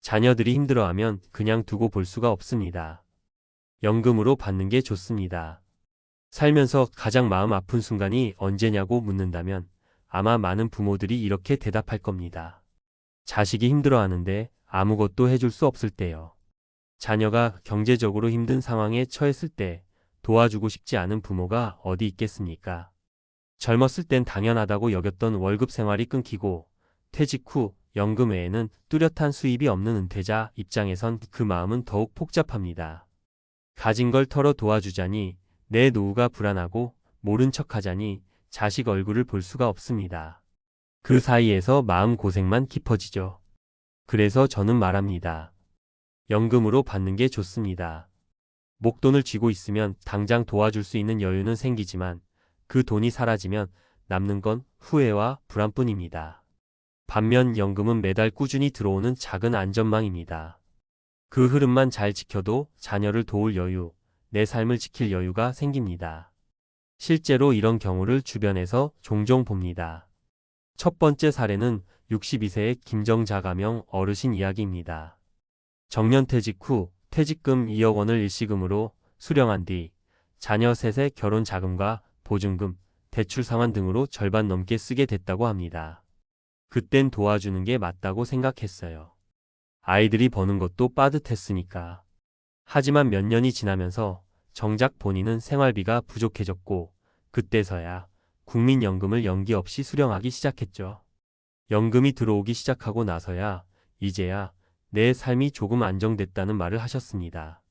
자녀들이 힘들어하면 그냥 두고 볼 수가 없습니다. 연금으로 받는 게 좋습니다. 살면서 가장 마음 아픈 순간이 언제냐고 묻는다면 아마 많은 부모들이 이렇게 대답할 겁니다. 자식이 힘들어하는데 아무것도 해줄 수 없을 때요. 자녀가 경제적으로 힘든 상황에 처했을 때 도와주고 싶지 않은 부모가 어디 있겠습니까? 젊었을 땐 당연하다고 여겼던 월급 생활이 끊기고 퇴직 후 연금 외에는 뚜렷한 수입이 없는 은퇴자 입장에선 그 마음은 더욱 복잡합니다. 가진 걸 털어 도와주자니 내 노후가 불안하고 모른 척하자니 자식 얼굴을 볼 수가 없습니다. 그 사이에서 마음고생만 깊어지죠. 그래서 저는 말합니다. 연금으로 받는 게 좋습니다. 목돈을 쥐고 있으면 당장 도와줄 수 있는 여유는 생기지만 그 돈이 사라지면 남는 건 후회와 불안뿐입니다. 반면 연금은 매달 꾸준히 들어오는 작은 안전망입니다. 그 흐름만 잘 지켜도 자녀를 도울 여유, 내 삶을 지킬 여유가 생깁니다. 실제로 이런 경우를 주변에서 종종 봅니다. 첫 번째 사례는 62세의 김정자 가명 어르신 이야기입니다. 정년퇴직 후 퇴직금 2억 원을 일시금으로 수령한 뒤 자녀 셋의 결혼 자금과 보증금, 대출 상환 등으로 절반 넘게 쓰게 됐다고 합니다. 그땐 도와주는 게 맞다고 생각했어요. 아이들이 버는 것도 빠듯했으니까. 하지만 몇 년이 지나면서 정작 본인은 생활비가 부족해졌고 그때서야 국민연금을 연기 없이 수령하기 시작했죠. 연금이 들어오기 시작하고 나서야 이제야 내 삶이 조금 안정됐다는 말을 하셨습니다.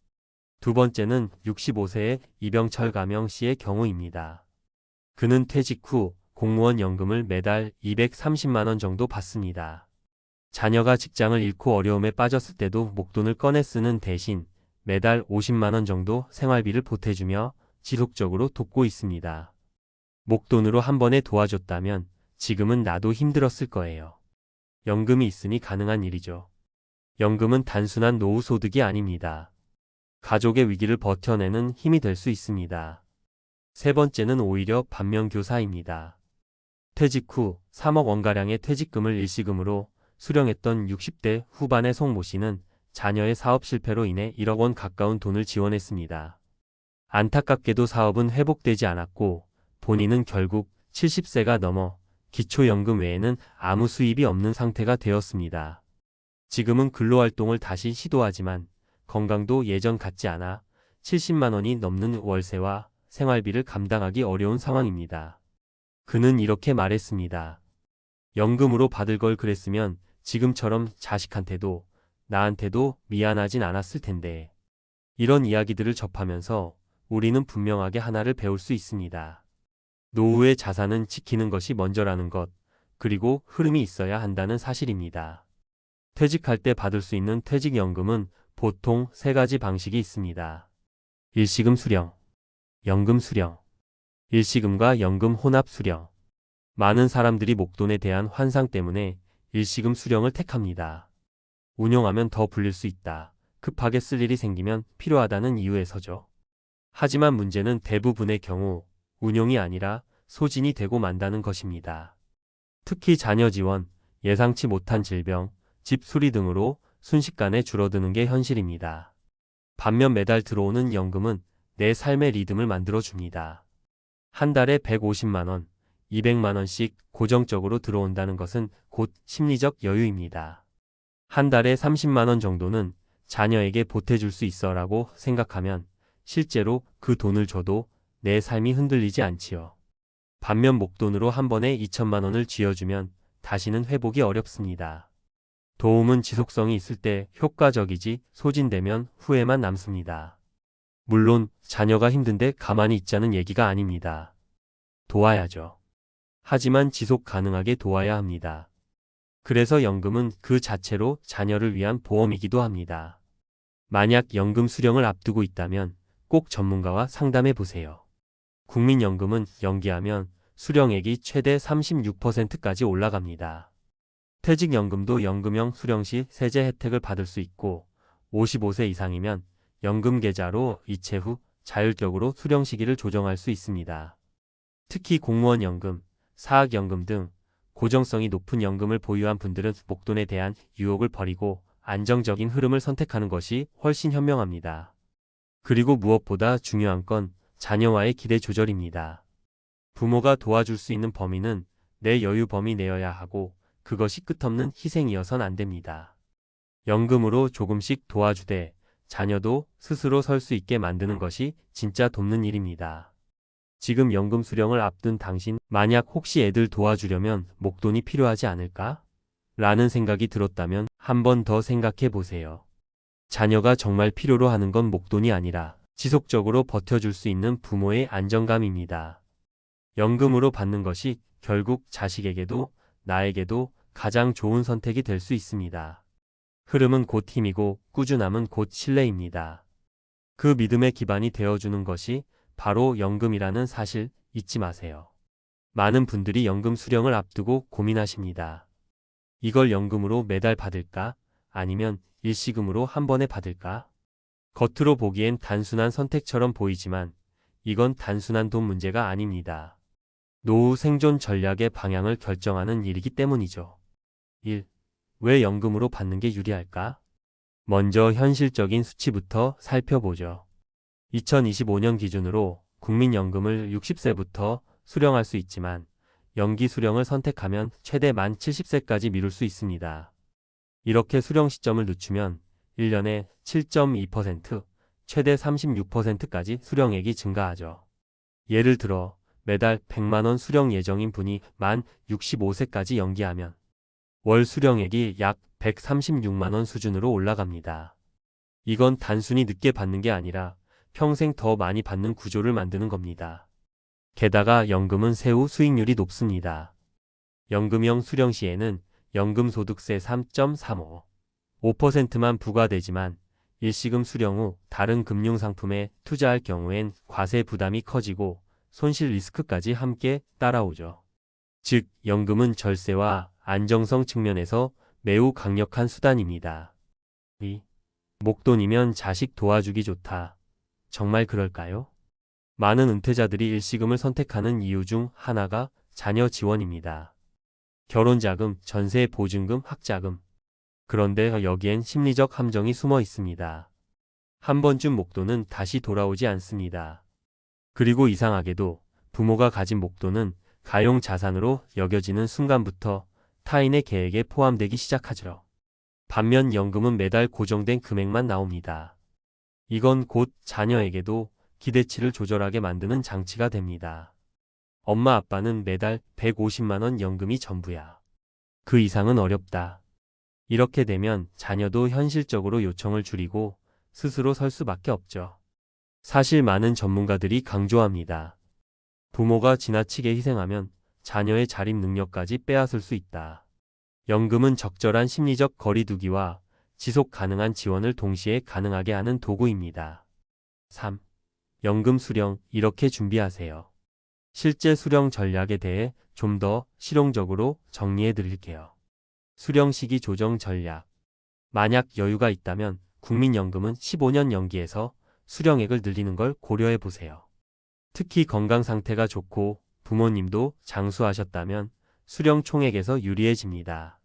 두 번째는 65세의 이병철 가명 씨의 경우입니다. 그는 퇴직 후 공무원 연금을 매달 230만 원 정도 받습니다. 자녀가 직장을 잃고 어려움에 빠졌을 때도 목돈을 꺼내 쓰는 대신 매달 50만 원 정도 생활비를 보태주며 지속적으로 돕고 있습니다. 목돈으로 한 번에 도와줬다면 지금은 나도 힘들었을 거예요. 연금이 있으니 가능한 일이죠. 연금은 단순한 노후 소득이 아닙니다. 가족의 위기를 버텨내는 힘이 될 수 있습니다. 세 번째는 오히려 반면교사입니다. 퇴직 후 3억 원가량의 퇴직금을 일시금으로 수령했던 60대 후반의 송모 씨는 자녀의 사업 실패로 인해 1억 원 가까운 돈을 지원했습니다. 안타깝게도 사업은 회복되지 않았고 본인은 결국 70세가 넘어 기초연금 외에는 아무 수입이 없는 상태가 되었습니다. 지금은 근로활동을 다시 시도하지만 건강도 예전 같지 않아 70만 원이 넘는 월세와 생활비를 감당하기 어려운 상황입니다. 그는 이렇게 말했습니다. 연금으로 받을 걸 그랬으면 지금처럼 자식한테도 나한테도 미안하진 않았을 텐데. 이런 이야기들을 접하면서 우리는 분명하게 하나를 배울 수 있습니다. 노후의 자산은 지키는 것이 먼저라는 것, 그리고 흐름이 있어야 한다는 사실입니다. 퇴직할 때 받을 수 있는 퇴직연금은 보통 세 가지 방식이 있습니다. 일시금 수령, 연금 수령, 일시금과 연금 혼합 수령. 많은 사람들이 목돈에 대한 환상 때문에 일시금 수령을 택합니다. 운용하면 더 불릴 수 있다. 급하게 쓸 일이 생기면 필요하다는 이유에서죠. 하지만 문제는 대부분의 경우 운용이 아니라 소진이 되고 만다는 것입니다. 특히 자녀 지원, 예상치 못한 질병, 집 수리 등으로 순식간에 줄어드는 게 현실입니다. 반면 매달 들어오는 연금은 내 삶의 리듬을 만들어줍니다. 한 달에 150만 원, 200만 원씩 고정적으로 들어온다는 것은 곧 심리적 여유입니다. 한 달에 30만 원 정도는 자녀에게 보태줄 수 있어라고 생각하면 실제로 그 돈을 줘도 내 삶이 흔들리지 않지요. 반면 목돈으로 한 번에 2천만 원을 쥐어주면 다시는 회복이 어렵습니다. 도움은 지속성이 있을 때 효과적이지 소진되면 후회만 남습니다. 물론 자녀가 힘든데 가만히 있자는 얘기가 아닙니다. 도와야죠. 하지만 지속 가능하게 도와야 합니다. 그래서 연금은 그 자체로 자녀를 위한 보험이기도 합니다. 만약 연금 수령을 앞두고 있다면 꼭 전문가와 상담해 보세요. 국민연금은 연기하면 수령액이 최대 36%까지 올라갑니다. 퇴직연금도 연금형 수령 시 세제 혜택을 받을 수 있고 55세 이상이면 연금 계좌로 이체 후 자율적으로 수령 시기를 조정할 수 있습니다. 특히 공무원연금, 사학연금 등 고정성이 높은 연금을 보유한 분들은 목돈에 대한 유혹을 버리고 안정적인 흐름을 선택하는 것이 훨씬 현명합니다. 그리고 무엇보다 중요한 건 자녀와의 기대 조절입니다. 부모가 도와줄 수 있는 범위는 내 여유 범위 내여야 하고 그것이 끝없는 희생이어선 안 됩니다. 연금으로 조금씩 도와주되 자녀도 스스로 설 수 있게 만드는 것이 진짜 돕는 일입니다. 지금 연금 수령을 앞둔 당신, 만약 혹시 애들 도와주려면 목돈이 필요하지 않을까? 라는 생각이 들었다면 한 번 더 생각해 보세요. 자녀가 정말 필요로 하는 건 목돈이 아니라 지속적으로 버텨줄 수 있는 부모의 안정감입니다. 연금으로 받는 것이 결국 자식에게도 나에게도 가장 좋은 선택이 될 수 있습니다. 흐름은 곧 힘이고 꾸준함은 곧 신뢰입니다. 그 믿음의 기반이 되어주는 것이 바로 연금이라는 사실 잊지 마세요. 많은 분들이 연금 수령을 앞두고 고민하십니다. 이걸 연금으로 매달 받을까? 아니면 일시금으로 한 번에 받을까? 겉으로 보기엔 단순한 선택처럼 보이지만 이건 단순한 돈 문제가 아닙니다. 노후 생존 전략의 방향을 결정하는 일이기 때문이죠. 1. 왜 연금으로 받는 게 유리할까? 먼저 현실적인 수치부터 살펴보죠. 2025년 기준으로 국민연금을 60세부터 수령할 수 있지만 연기 수령을 선택하면 최대 만 70세까지 미룰 수 있습니다. 이렇게 수령 시점을 늦추면 1년에 7.2%, 최대 36%까지 수령액이 증가하죠. 예를 들어 매달 100만원 수령 예정인 분이 만 65세까지 연기하면 월 수령액이 약 136만원 수준으로 올라갑니다. 이건 단순히 늦게 받는 게 아니라 평생 더 많이 받는 구조를 만드는 겁니다. 게다가 연금은 세후 수익률이 높습니다. 연금형 수령 시에는 연금소득세 3.35, 5%만 부과되지만 일시금 수령 후 다른 금융상품에 투자할 경우엔 과세 부담이 커지고 손실 리스크까지 함께 따라오죠. 즉, 연금은 절세와 안정성 측면에서 매우 강력한 수단입니다. 2. 목돈이면 자식 도와주기 좋다. 정말 그럴까요? 많은 은퇴자들이 일시금을 선택하는 이유 중 하나가 자녀 지원입니다. 결혼자금, 전세 보증금, 학자금. 그런데 여기엔 심리적 함정이 숨어 있습니다. 한 번쯤 목돈은 다시 돌아오지 않습니다. 그리고 이상하게도 부모가 가진 목돈은 가용 자산으로 여겨지는 순간부터 타인의 계획에 포함되기 시작하죠. 반면 연금은 매달 고정된 금액만 나옵니다. 이건 곧 자녀에게도 기대치를 조절하게 만드는 장치가 됩니다. 엄마 아빠는 매달 150만원 연금이 전부야. 그 이상은 어렵다. 이렇게 되면 자녀도 현실적으로 요청을 줄이고 스스로 설 수밖에 없죠. 사실 많은 전문가들이 강조합니다. 부모가 지나치게 희생하면 자녀의 자립 능력까지 빼앗을 수 있다. 연금은 적절한 심리적 거리두기와 지속 가능한 지원을 동시에 가능하게 하는 도구입니다. 3. 연금 수령 이렇게 준비하세요. 실제 수령 전략에 대해 좀 더 실용적으로 정리해 드릴게요. 수령 시기 조정 전략. 만약 여유가 있다면 국민연금은 15년 연기해서 수령액을 늘리는 걸 고려해 보세요. 특히 건강 상태가 좋고 부모님도 장수하셨다면 수령 총액에서 유리해집니다.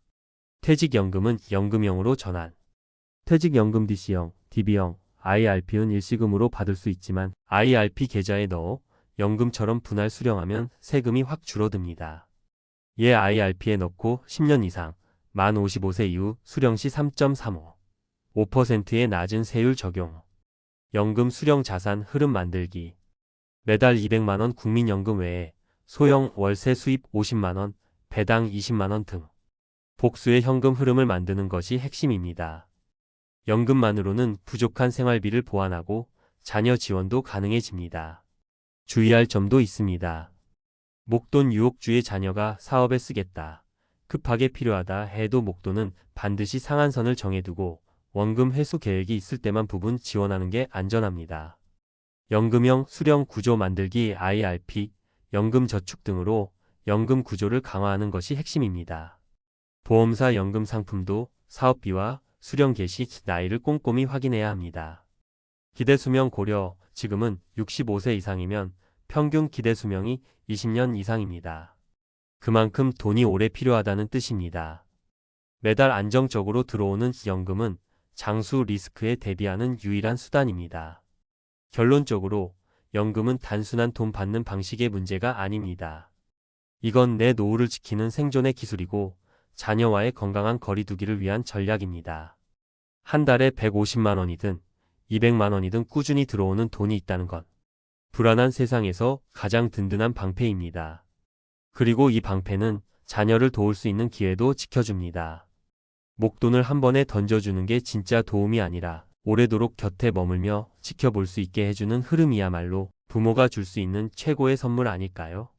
퇴직연금은 연금형으로 전환. 퇴직연금 DC형, DB형, IRP는 일시금으로 받을 수 있지만 IRP 계좌에 넣어 연금처럼 분할 수령하면 세금이 확 줄어듭니다. 얘 IRP에 넣고 10년 이상, 만 55세 이후 수령 시 3.35, 5%의 낮은 세율 적용. 연금 수령 자산 흐름 만들기. 매달 200만원 국민연금 외에 소형 월세 수입 50만원, 배당 20만원 등 복수의 현금 흐름을 만드는 것이 핵심입니다. 연금만으로는 부족한 생활비를 보완하고 자녀 지원도 가능해집니다. 주의할 점도 있습니다. 목돈 유혹주의 자녀가 사업에 쓰겠다, 급하게 필요하다 해도 목돈은 반드시 상한선을 정해두고 원금 회수 계획이 있을 때만 부분 지원하는 게 안전합니다. 연금형 수령 구조 만들기 IRP, 연금 저축 등으로 연금 구조를 강화하는 것이 핵심입니다. 보험사 연금 상품도 사업비와 수령 개시 나이를 꼼꼼히 확인해야 합니다. 기대 수명 고려. 지금은 65세 이상이면 평균 기대 수명이 20년 이상입니다. 그만큼 돈이 오래 필요하다는 뜻입니다. 매달 안정적으로 들어오는 연금은 장수 리스크에 대비하는 유일한 수단입니다. 결론적으로 연금은 단순한 돈 받는 방식의 문제가 아닙니다. 이건 내 노후를 지키는 생존의 기술이고 자녀와의 건강한 거리두기를 위한 전략입니다. 한 달에 150만 원이든 200만 원이든 꾸준히 들어오는 돈이 있다는 것. 불안한 세상에서 가장 든든한 방패입니다. 그리고 이 방패는 자녀를 도울 수 있는 기회도 지켜줍니다. 목돈을 한 번에 던져주는 게 진짜 도움이 아니라 오래도록 곁에 머물며 지켜볼 수 있게 해주는 흐름이야말로 부모가 줄 수 있는 최고의 선물 아닐까요?